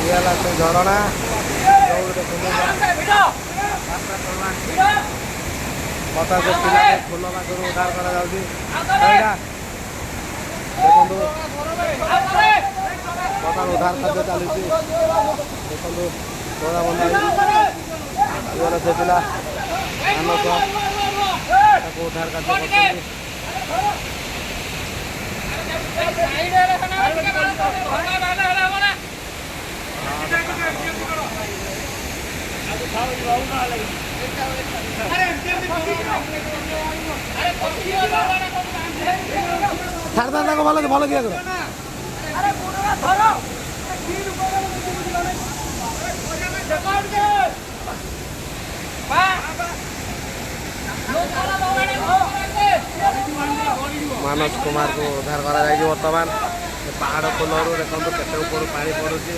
ये वाला से झरना पता से पिला फूल पाखर उद्धार करा देखु बर्तमान उद्धार कार्य चली देखु तोड़ा बंधा से पिला मानस उद्धार कार्य छाड़दा को भल भल किया करो मानस कुमार को उद्धार करा बर्तमान पहाड़ पोलर देखो केते ऊपर पानी पड़ुची